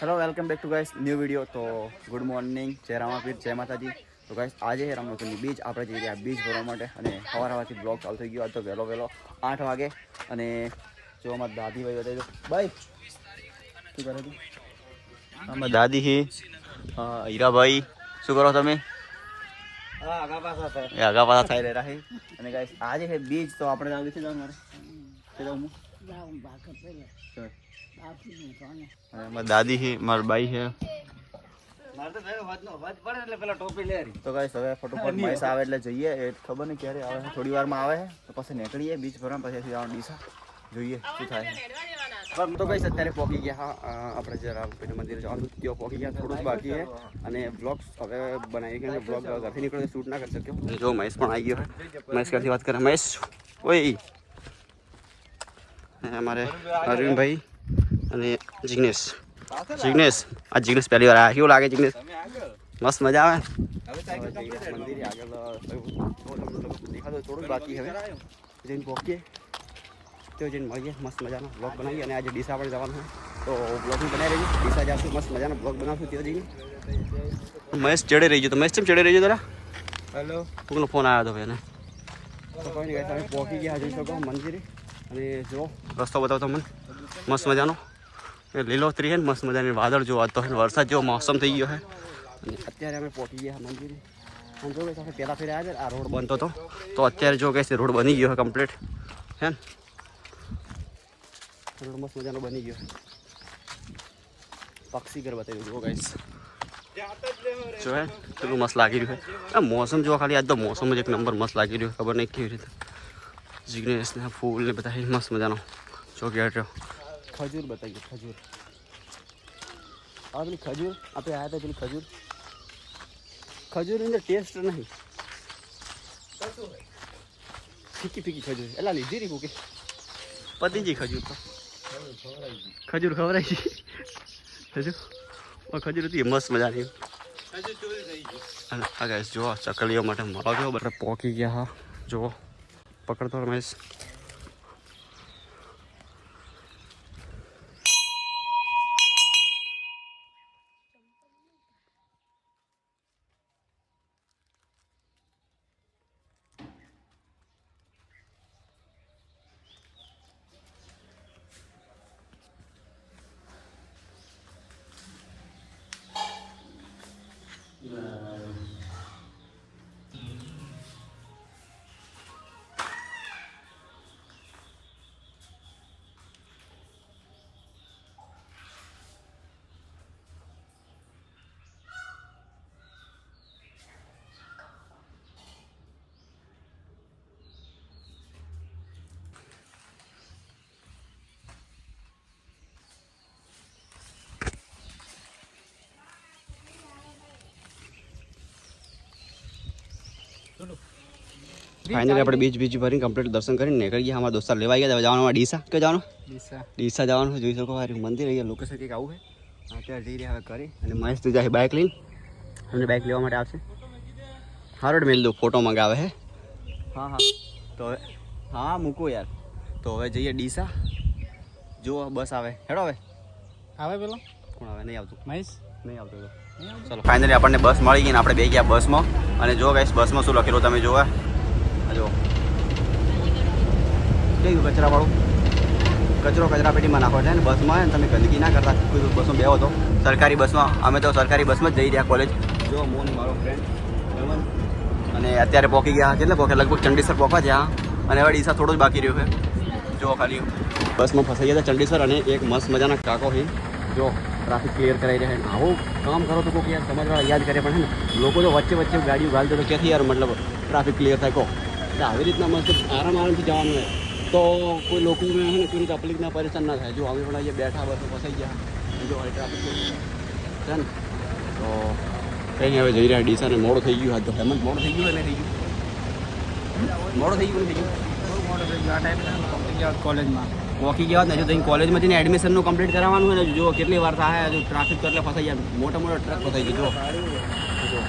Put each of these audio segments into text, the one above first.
Hello welcome back to guys new video. तो good morning, जय रामापीर, जय माताजी। तो गाइस આજે રામનવમી બીજ આપણે જઈ રહ્યા બીજ ભરવા માટે અને સવારથી બ્લોગ ચાલુ થઈ ગયો. તો વહેલો 8 વાગે અને જો અમારા દાદી ભાઈ બતાવી દો ભાઈ શું કરે તું? અમારા દાદી હી હીરા ભાઈ શું કરો તમે? આગા પાછા થઈ રહ્યા છે અને ગાઈસ આજે છે બીજ. તો આપણે જાવ છે મારે દાદી है मार भाई है तो गाइस હવે ફટોફટ મહેશ આવે એટલે જઈએ. એ ખબર નહીં ક્યારે આવે છે, થોડી વારમાં આવે છે તો પછી નીકળીએ બીચ પર, પછી જવાનું ડીસા જોઈએ શું થાય. પણ તો ગાઈસ અત્યારે પહોંચી ગયા. આપણે જે રામપીર મંદિર જવાનું ત્યાં પહોંચી ગયા, થોડું બાકી છે અને બ્લોગ હવે બનાવી કે બ્લોગ ઘરથી નીકળે શૂટ ના કરી શક્યો. જો મહેશ પણ આવી ગયો. મહેશ ક્યાંથી વાત કરે? મહેશ ઓય हमारे अरविंद भाई અને જિગ્નેશ આ જિગ્નેશ પહેલી વાર આવ્યા. કેવું લાગે જિગ્નેશ? મસ્ત મજા આવે. મંદિર આગળ દેખાતો થોડુંક બાકી હવે જઈને પહોંચીએ તો જઈને મળીએ. મસ્ત મજાનો બ્લોગ બનાવીએ અને આજે ડીસા પણ જવાનું હોય તો બ્લોગ બનાવી રહીએ. ડીસા જઈશું, મસ્ત મજાનો બ્લોગ બનાવશું ત્યાં જઈને. મહેશ ચડે રહી ગયો. તો મહેશ કેમ ચડે રહી ગયો તારા? હેલો, કોકનો ફોન આવ્યો હતો ભાઈ. તો કોઈ નહીં, તમે પહોંચી ગયા જોઈ શકો મંદિરે. અને જો રસ્તો બતાવતો મને મસ્ત મજાનો લીલોતરી છે ને મસ્ત મજાની વાદળ જો આવતો હોય, વરસાદ જેવો મોસમ થઈ ગયો છે. અને અત્યારે અમે પહોંચી ગયા મંદિરે. અને જો આપણે પહેલાં ફેર આવ્યા છે, આ રોડ બનતો હતો તો અત્યારે જો કે રોડ બની ગયો છે કમ્પ્લીટ હે ને. રોડ મસ્ત મજાનો બની ગયો. પક્ષી ઘર બતાવી જુઓ ગાઈસ, જો હે કેટલું મસ્ત લાગી રહ્યું છે. મોસમ જો ખાલી આજ તો મોસમ જ એક નંબર મસ્ત લાગી રહ્યું. ખબર નહીં કેવી રીતે જિગ્નેશ ને ફૂલ ને બધા મસ્ત મજાનો ચોકલેટ ખજૂર બતાવીએ. ખજૂર આ પેલી ખજૂર આપણે આવ્યા હતા, પેલી ખજૂરની અંદર ટેસ્ટ નહીં, ફીકી ફીકી ખજૂર એટલે લીધી રહી કે પતીજી ખજૂર. તો ખજૂર ખવડાવી ગઈ ખજૂર હતી મસ્ત મજાની. આ ગાઈસ જુઓ ચકલીઓ માટે મળો જો બધા પોકી ગયા. હા જુઓ પકડતો રમેશ. ફાઇનલી આપણે બીચ ભરીને કમ્પ્લીટ દર્શન કરીને નીકળી ગયા. અમારા દોસ્તાર લેવા ગયા. જવાનું ડીસા કે જવાનું ડીસા જવાનું જોઈ શકો. મંદિર અહીંયા લોકેશન કંઈક આવું છે. અત્યારે જઈ રહ્યા હવે કરી અને મહેશ તું જાય બાઇક લઈને. એમને બાઇક લેવા માટે આવશે. હારોડ મેલ દો ફોટો મંગાવે હે. હા હા તો હવે હા મૂકો યાર. તો હવે જઈએ ડીસા. જુઓ બસ આવે. હેડો હવે આવે પેલો કોણ આવે? નહીં આવતું મહેશ નહીં આવતો. ચલો ફાઇનલી આપણને બસ મળી ગઈ ને આપણે બે ગયા બસમાં. અને જો ગાઈસ બસમાં શું લખેલું તમે જોવા જો કેવું કચરાવાળું કચરો કચરા પેટીમાં નાખો છે ને બસમાં. તમે ગંદકી ના કરતા. કોઈ બસમાં બેહો તો સરકારી બસમાં. અમે તો સરકારી બસમાં જ જઈ રહ્યા કોલેજ. જો મોન મારો ફ્રેન્ડ અને અત્યારે પહોંચી ગયા. કેટલે પહોંચ્યા? લગભગ ચંડીસર પહોંચવા જ્યાં અને હવે ડીસા થોડું જ બાકી રહ્યું છે. જો ખાલી બસમાં ફસાઈ ગયા ચંડીસર. અને એક મસ્ત મજાના કાકો છે જો ટ્રાફિક ક્લિયર કરાવી રહ્યા છે. આવું કામ કરો તો કોઈ યાર સમજવાળા યાદ કરે પણ હે ને. લોકો તો વચ્ચે ગાડીઓ ગાલતો તો ક્યાંથી યાર મતલબ ટ્રાફિક ક્લિયર થાય કહો. એટલે આવી રીતના મસ્ત આરામથી જવાનું હોય તો કોઈ લોકોને હે ને કોઈ તકલીફના પરેશાન ના થાય. જો અમે પણ અહીંયા બેઠા બસો ફસાઈ ગયા. જો ટ્રાફિક છે ને તો કંઈ હવે જઈ રહ્યા ડીસા. ને મોડું થઈ ગયું. તો હેમંત મોડું થઈ ગયું ને થઈ ગયું મોડું થઈ ગયું આ ટાઈમ કોલેજમાં વોકી ગયા ને. જો તો કોલેજમાં જઈને એડમિશનનું કમ્પ્લીટ કરાવવાનું હોય ને. જો કેટલી વાર થાય જો ટ્રાફિક તો એટલે ફસાઈ જાય. મોટા ટ્રક ફસાઈ ગયો. જો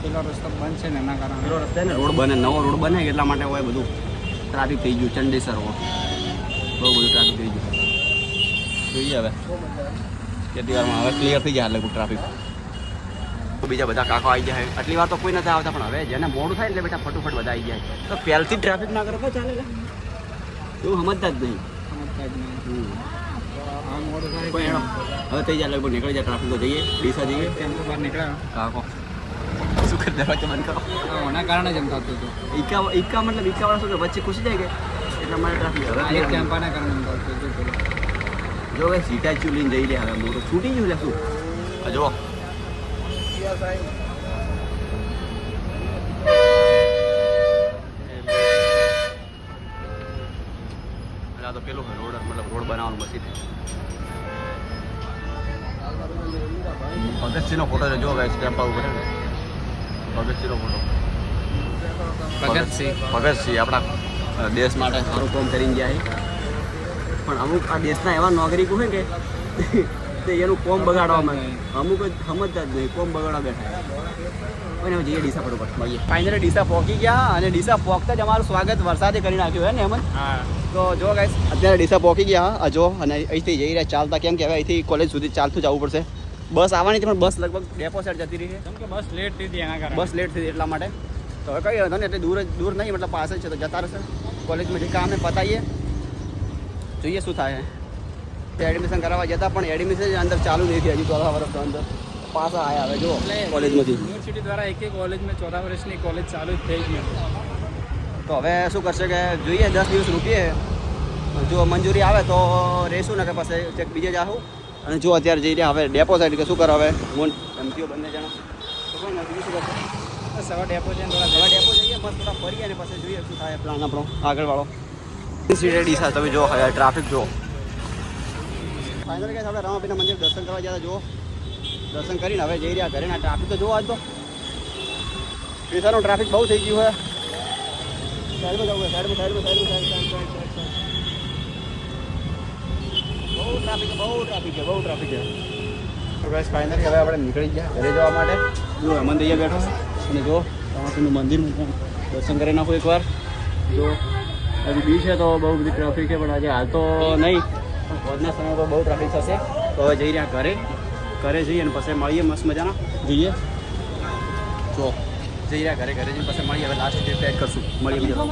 પેલો રસ્તો બંધ છે ને એના કારણે પેલો રસ્તો ને રોડ બને નવો રોડ બને એટલા માટે હોય બધું ટ્રાફિક થઈ ગયું. ચંડીસર બહુ બધું ટ્રાફિક થઈ ગયું. જોઈએ હવે કેટલી વારમાં હવે ક્લિયર થઈ જાય લગભગ ટ્રાફિક. બીજા બધા કાકો આવી જાય આટલી વાર તો કોઈ નથી આવતા, પણ હવે જેને મોડું થાય એટલે બેટા ફટોફટ બધા આવી જાય. તો પહેલથી ટ્રાફિક ના કરો તો ચાલે, એવું સમજતા જ નહીં. હવે થઈ જાય લગભગ નીકળી જાય ટ્રાફિક. તો જઈએ ડીસા જઈએ બહાર નીકળ્યા કાકો શું કરી દરવાજો બંધ કરો એના કારણે જ એમ થતું હતું. ઈકા મતલબ ઈકાવાળા શું કે વચ્ચે ખુશી જાય કે એટલા માટે ટ્રાફિક હવે કેમ્પાના કારણે એમ થતું હતું. જો ભાઈ સીટા લઈને જઈ લે હવે મોટો છૂટી ગયું લે શું જો તો પેલું રોડ મતલબ રોડ બનાવવાનું મશીન. ભગતસિંહનો ફોટો જો ગાઈસ કેમ્પા ઉપર ને ભગતસિંહનો ફોટો. ભગતસિંહ આપણા દેશ માટે સારું કામ કરીને ગયા છે, પણ અમુક આ દેશના એવા નાગરિકો હોય કે તે એનું કોમ બગાડવામાં અમુક જ સમજતા જ નહીં, કોમ બગાડવા બેઠા. અને જઈએ ડીસા ફટોફટ મળીએ. ફાઇનલી ડીસા પહોંચી ગયા અને ડીસા પહોંચતા જ અમારું સ્વાગત વરસાદે કરી નાખ્યું હે ને હેમંત. તો જો ગાઈસ અત્યારે ડીસા પહોંચી ગયા જો, અને અહીંથી જઈ રહ્યા ચાલતા, કેમ કે હવે અહીંથી કોલેજ સુધી ચાલતું જવું પડશે. બસ આવવાની હતી પણ બસ લગભગ ડેપો સાઈડ જતી રહી છે, કેમ કે બસ લેટ થઈ હતી એના કારણે. બસ લેટ થઈ એટલા માટે. તો હવે કઈ હતો ને એટલે દૂર નહીં, મતલબ પાસે જ છે, તો જતા રહેશે કોલેજમાં જે કામને પતાવીએ, જોઈએ શું થાય. એડમિશન કરાવવા જતા પણ એડમિશન અંદર ચાલુ નહીં થઈ હજુ 4 વર્ષ અંદર પાછા આવ્યા હવે જો કોલેજમાંથી. યુનિવર્સિટી દ્વારા એક કોલેજમાં 4 વર્ષની કોલેજ ચાલુ જ થઈ ગઈ. તો હવે શું કરશે કે જોઈએ 10 દિવસ રૂપીએ, જો મંજૂરી આવે તો રહીશું ને કે પછી ચેક બીજે જાઉં. અને જો અત્યારે જઈ રહ્યા હવે ડેપો સાઈડ કે શું કરો હવે એમટીઓ બંને જણા તો કોઈ નથી શું કરશે. સવા ડેપો જઈએ થોડા ડેપો જઈએ મસ્ત થોડા ફરીએ અને પછી જોઈએ શું થાય પ્લાન આપણો આગળવાળો. ડીસા તમે જો ટ્રાફિક જો ફાઇનલ કે આપણે રામાપીના મંદિર દર્શન કરવા જતા જો દર્શન કરીને હવે જઈ રહ્યા ઘરે. ના ટ્રાફિક તો જો આજ તો ડીસાનું ટ્રાફિક બહુ થઈ ગયું હોય. સાઈડમાં જવું સાઈડમાં બહુ ટ્રાફિક છે. તો ગાઈસ ફાઇનલી હવે આપણે નીકળી ગયા ઘરે જવા માટે. જો હેમંત અહીંયા બેઠો અને જો રામાપીનું મંદિર દર્શન કરી નાખું એકવાર. જો હજી બી છે તો બહુ બધી ટ્રાફિક છે, પણ આજે હાલ તો નહીં, પણ રોજના સમય પર બહુ ટ્રાફિક થશે. તો હવે જઈ રહ્યા ઘરે જઈએ અને પછી મળીએ મસ્ત મજાના જઈએ. જો જઈ રહ્યા ઘરે જઈને પછી મળીએ. હવે લાસ્ટ ડેટ એડ કરશું મળીએ બીજા.